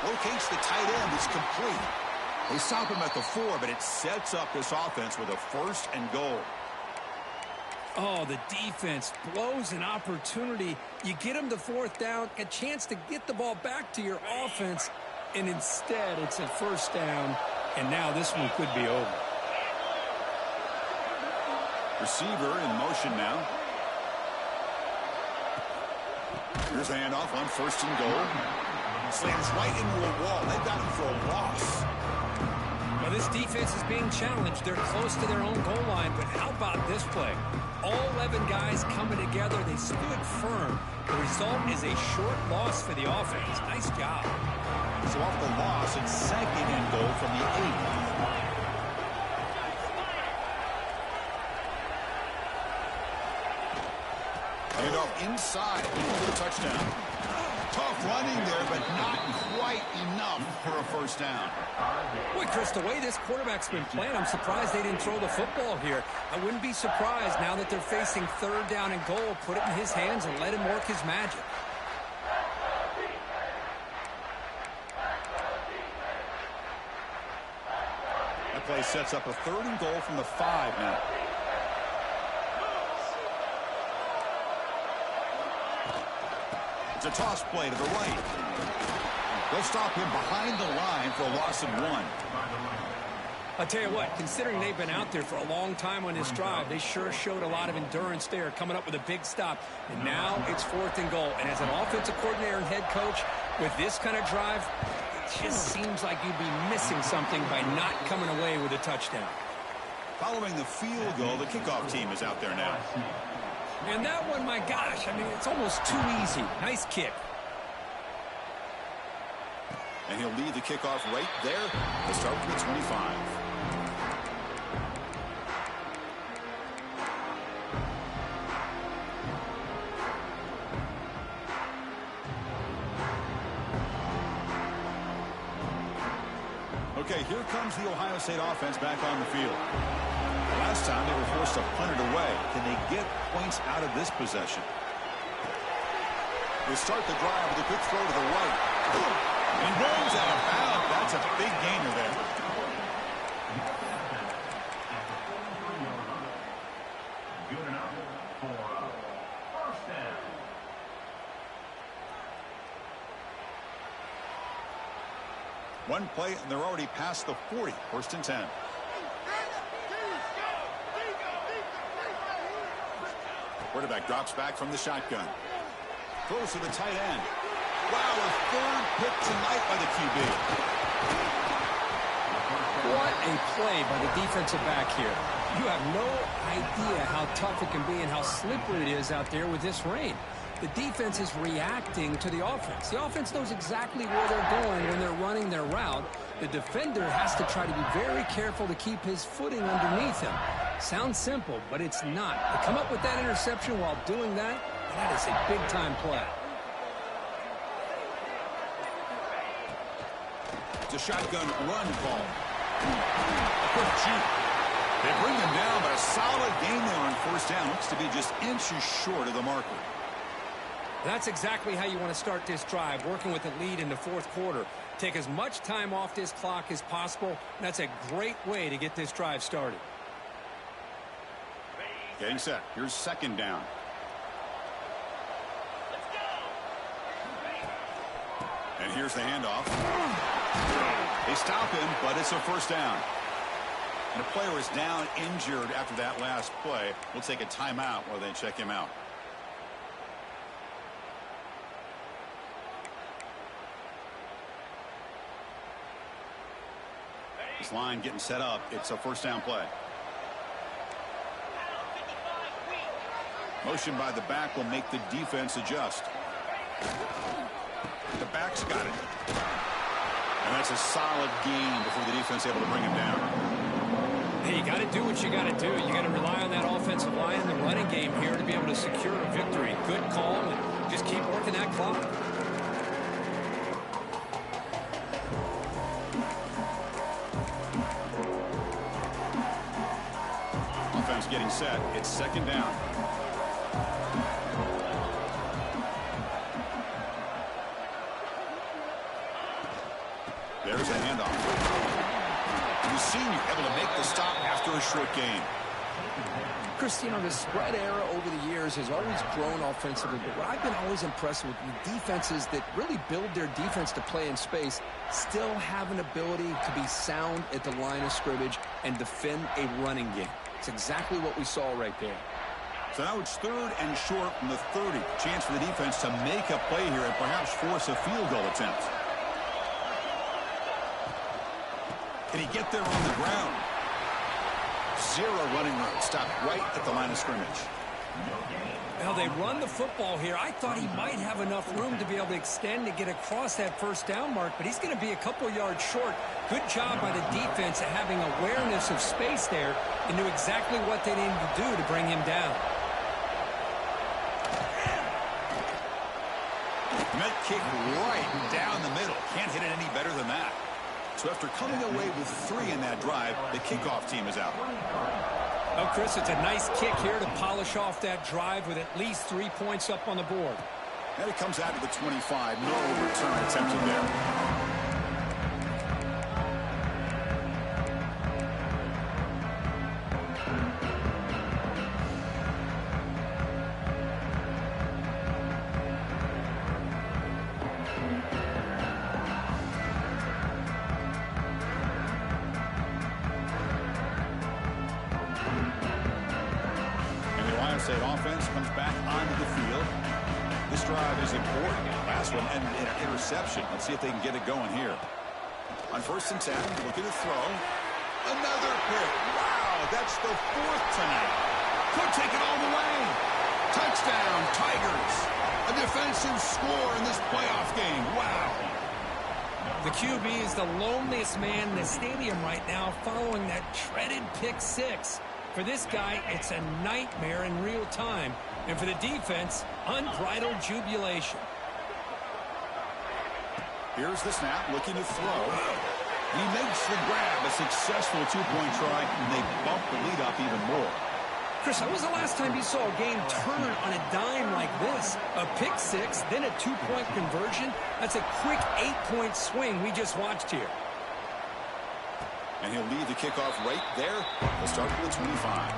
Locates the tight end. It's complete. They stop him at the 4, but it sets up this offense with a first and goal. Oh, the defense blows an opportunity. You get them the fourth down, a chance to get the ball back to your offense, and instead it's a first down, and now this one could be over. Receiver in motion now. Here's the handoff on first and goal. Slams right into a wall. They've got him for a loss. Well, this defense is being challenged. They're close to their own goal line, but how about this play? All 11 guys coming together. They stood firm. The result is a short loss for the offense. Nice job. So off the loss, it's second and goal from the 8. Handoff inside for the touchdown. Tough running there, but not quite enough for a first down. Boy, Chris, the way this quarterback's been playing, I'm surprised they didn't throw the football here. I wouldn't be surprised now that they're facing third down and goal. Put it in his hands and let him work his magic. That play sets up a third and goal from the 5 now. It's a toss play to the right. They'll stop him behind the line for a loss of 1. I'll tell you what, considering they've been out there for a long time on this drive, they sure showed a lot of endurance there, coming up with a big stop. And now it's fourth and goal. And as an offensive coordinator and head coach, with this kind of drive, it just seems like you'd be missing something by not coming away with a touchdown. Following the field goal, the kickoff team is out there now. And that one, my gosh, I mean, it's almost too easy. Nice kick. And he'll lead the kickoff right there. We'll start with the 25. Okay, here comes the Ohio State offense back on the field. Last time they were forced to punt it away. Can they get points out of this possession? They start the drive with a quick throw to the right. And goes out of bounds. That's a big gainer there. Good enough for a first down. One play, and they're already past the 40. First and 10. Quarterback drops back from the shotgun. Throws to the tight end. Wow, a third pick tonight by the QB. What a play by the defensive back here. You have no idea how tough it can be and how slippery it is out there with this rain. The defense is reacting to the offense. The offense knows exactly where they're going when they're running their route. The defender has to try to be very careful to keep his footing underneath him. Sounds simple, but it's not. To come up with that interception while doing that, that is a big-time play. It's a shotgun run call. A quick shoot. They bring him down, but a solid gain there on first down. Looks to be just inches short of the marker. That's exactly how you want to start this drive, working with a lead in the fourth quarter. Take as much time off this clock as possible. That's a great way to get this drive started. Getting set. Here's second down. And here's the handoff. They stop him, but it's a first down. And the player is down injured after that last play. We'll take a timeout while they check him out. This line getting set up. It's a first down play. Motion by the back will make the defense adjust. The back's got it. And that's a solid gain before the defense able to bring him down. Hey, you got to do what you got to do. You got to rely on that offensive line in the running game here to be able to secure a victory. Good call, and just keep working that clock. Offense getting set. It's second down. There's a handoff. The senior able to make the stop after a short gain. Chris, you know, the spread era over the years has always grown offensively, but what I've been always impressed with defenses that really build their defense to play in space still have an ability to be sound at the line of scrimmage and defend a running game. It's exactly what we saw right there. So now it's 3rd and short from the 30. Chance for the defense to make a play here and perhaps force a field goal attempt. Can he get there on the ground? Zero running room. Stopped right at the line of scrimmage. Now they run the football here. I thought he might have enough room to be able to extend to get across that first down mark, but he's going to be a couple yards short. Good job by the defense at having awareness of space there and knew exactly what they needed to do to bring him down. Met kick right down the middle. Can't hit it any better than that. So after coming away with 3 in that drive, the kickoff team is out. Oh, Chris, it's a nice kick here to polish off that drive with at least 3 points up on the board. And it comes out to the 25. No return attempted there. Offense comes back onto the field. This drive is important. Last one ended in an interception. Let's see if they can get it going here. On 1st and 10, looking to throw. Another pick. Wow, that's the 4th tonight. Could take it all the way. Touchdown, Tigers. A defensive score in this playoff game. Wow. The QB is the loneliest man in the stadium right now following that dreaded pick 6. For this guy, it's a nightmare in real time. And for the defense, unbridled jubilation. Here's the snap, looking to throw. He makes the grab, a successful 2-point try, and they bump the lead up even more. Chris, when was the last time you saw a game turn on a dime like this? A pick 6, then a 2-point conversion? That's a quick 8-point swing we just watched here. And he'll lead the kickoff right there. We'll start with the 25.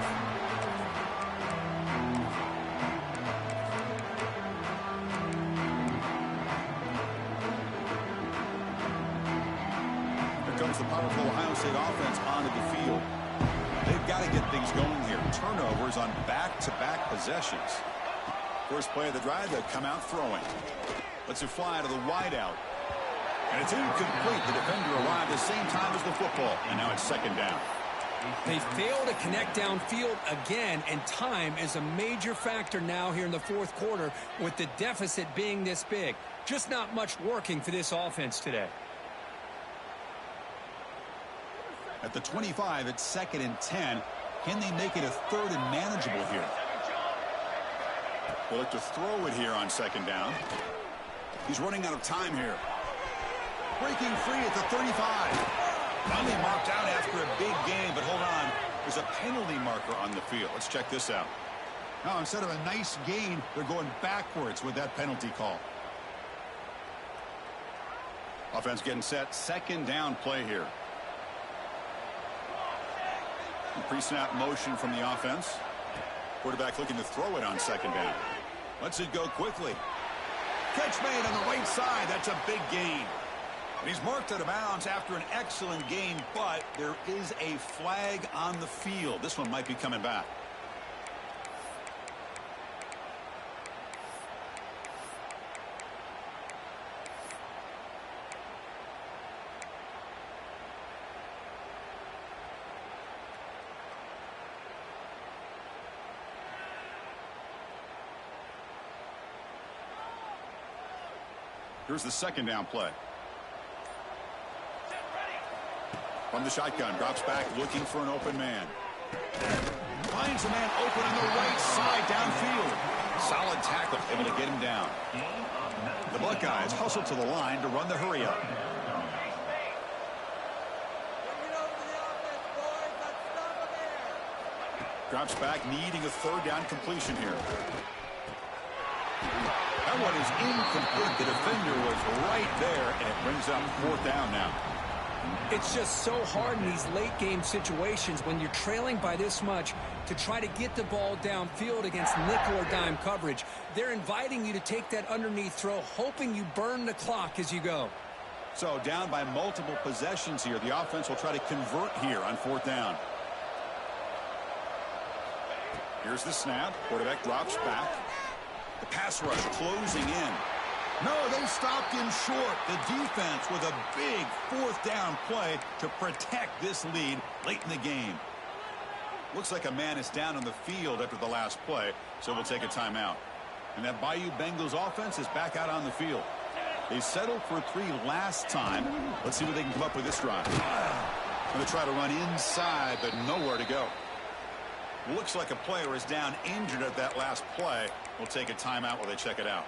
Here comes the powerful Ohio State offense onto the field. They've got to get things going here. Turnovers on back-to-back possessions. First play of the drive, they'll come out throwing. Lets it fly to the wideout. And it's incomplete. The defender arrived at the same time as the football. And now it's 2nd down. They fail to connect downfield again, and time is a major factor now here in the 4th quarter with the deficit being this big. Just not much working for this offense today. At the 25, it's 2nd and 10. Can they make it a 3rd and manageable here? They'll look to throw it here on 2nd down. He's running out of time here. Breaking free at the 35. Finally marked out after a big game, but hold on. There's a penalty marker on the field. Let's check this out. Now, instead of a nice gain, they're going backwards with that penalty call. Offense getting set. 2nd down play here. Pre-snap motion from the offense. Quarterback looking to throw it on 2nd down. Lets it go quickly. Catch made on the right side. That's a big gain. And he's marked out of bounds after an excellent game, but there is a flag on the field. This one might be coming back. Here's the 2nd down play. From the shotgun, drops back, looking for an open man. Finds a man open on the right side downfield. Solid tackle, able to get him down. The Buckeyes hustle to the line to run the hurry up. Drops back, needing a 3rd down completion here. That one is incomplete. The defender was right there, and it brings up 4th down now. It's just so hard in these late-game situations when you're trailing by this much to try to get the ball downfield against nickel or dime coverage. They're inviting you to take that underneath throw, hoping you burn the clock as you go. So down by multiple possessions here. The offense will try to convert here on 4th down. Here's the snap. Quarterback drops back. The pass rush closing in. No, they stopped him short. The defense with a big 4th down play to protect this lead late in the game. Looks like a man is down on the field after the last play, so we'll take a timeout. And that Bayou Bengals offense is back out on the field. They settled for 3 last time. Let's see what they can come up with this drive. Going to try to run inside, but nowhere to go. Looks like a player is down injured at that last play. We'll take a timeout while they check it out.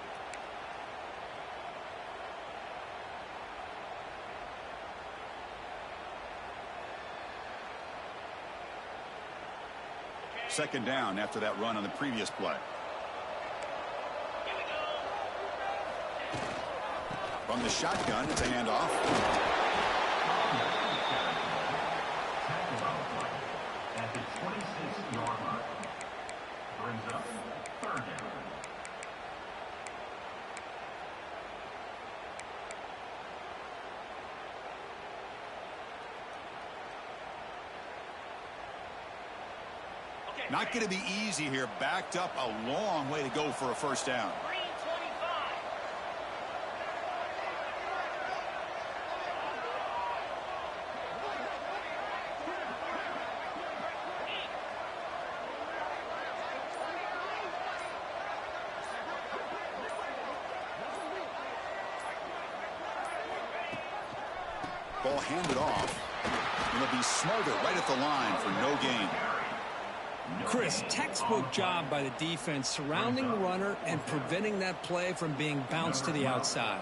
Second down after that run on the previous play. From the shotgun, it's a handoff. At the 26-yard line. Brings up 3rd down. Not going to be easy here. Backed up a long way to go for a 1st down. Ball handed off. And it'll be Smarter right at the line for no gain. Chris, textbook job by the defense surrounding the runner and preventing that play from being bounced to the outside.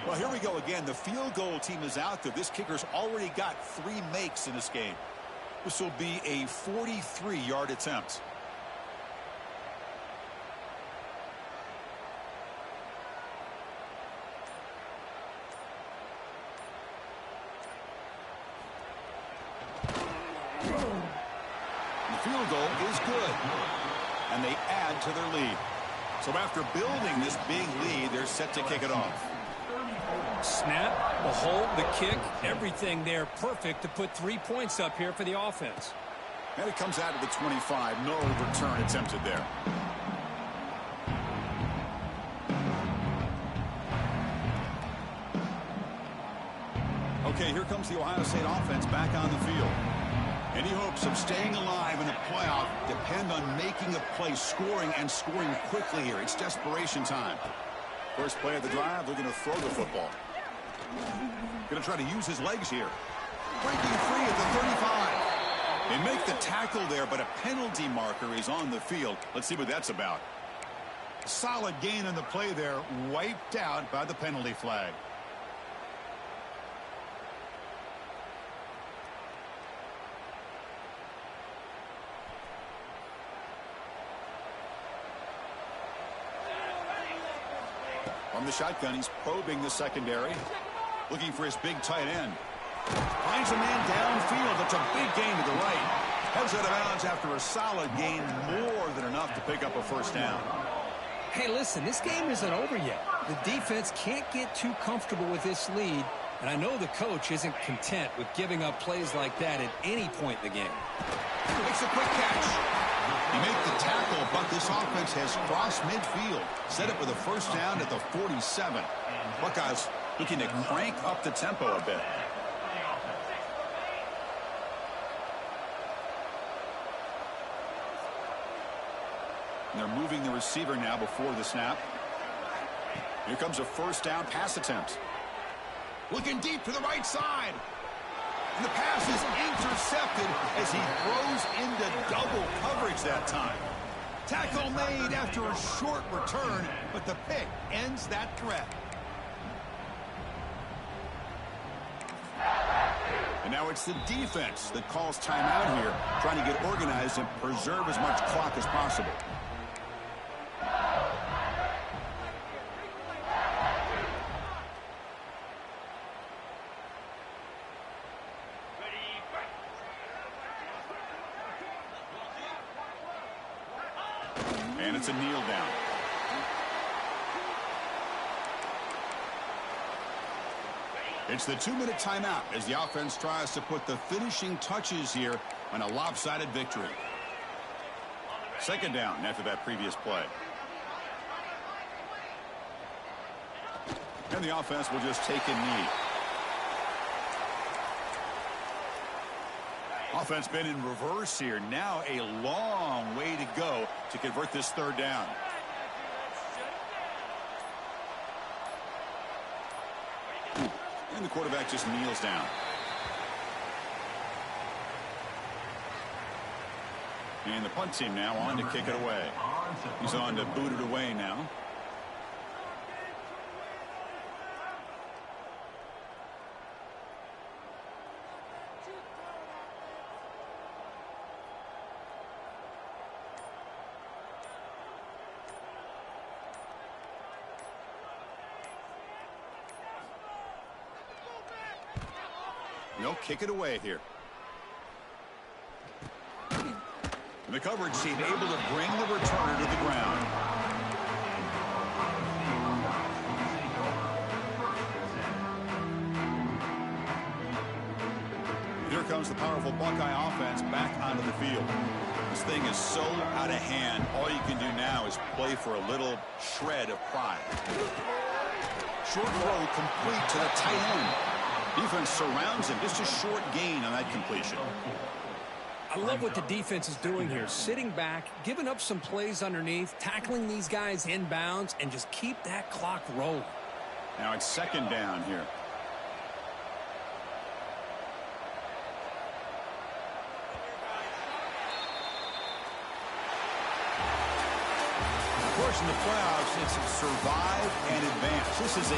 Well, here we go again. The field goal team is out there. This kicker's already got 3 makes in this game. This will be a 43-yard attempt. Field goal is good, and they add to their lead. So after building this big lead, they're set to kick it off. Snap, the hold, the kick, everything there perfect to put 3 points up here for the offense. And it comes out of the 25. No return attempted there. Okay, here comes the Ohio State offense back on the field. Any hopes of staying alive in the playoff depend on making a play, scoring, and scoring quickly here. It's desperation time. First play of the drive, they're going to throw the football. Going to try to use his legs here. Breaking free at the 35. They make the tackle there, but a penalty marker is on the field. Let's see what that's about. Solid gain on the play there, wiped out by the penalty flag. From the shotgun, he's probing the secondary, looking for his big tight end. Finds a man downfield. That's a big gain to the right. Heads out of bounds after a solid gain, more than enough to pick up a 1st down. Hey, listen, this game isn't over yet. The defense can't get too comfortable with this lead, and I know the coach isn't content with giving up plays like that at any point in the game. Makes a quick catch. He made the tackle, but this offense has crossed midfield. Set up with a 1st down at the 47. Buckeyes looking to crank up the tempo a bit. And they're moving the receiver now before the snap. Here comes a 1st down pass attempt. Looking deep to the right side. And the pass is intercepted as he throws into double coverage that time. Tackle made after a short return, but the pick ends that threat. And now it's the defense that calls timeout here, trying to get organized and preserve as much clock as possible. And it's a kneel down. It's the 2-minute timeout as the offense tries to put the finishing touches here on a lopsided victory. Second down after that previous play. And the offense will just take a knee. Offense been in reverse here. Now a long way to go to convert this third down. And the quarterback just kneels down. And the punt team now on to kick it away. He's on to boot it away now. They'll kick it away here. And the coverage team able to bring the returner to the ground. Here comes the powerful Buckeye offense back onto the field. This thing is so out of hand. All you can do now is play for a little shred of pride. Short throw complete to the tight end. Defense surrounds him. Just a short gain on that completion. I love what the defense is doing here. Sitting back, giving up some plays underneath, tackling these guys inbounds, and just keep that clock rolling. Now it's second down here. Of course, in the playoffs, it's survive and advance. This is a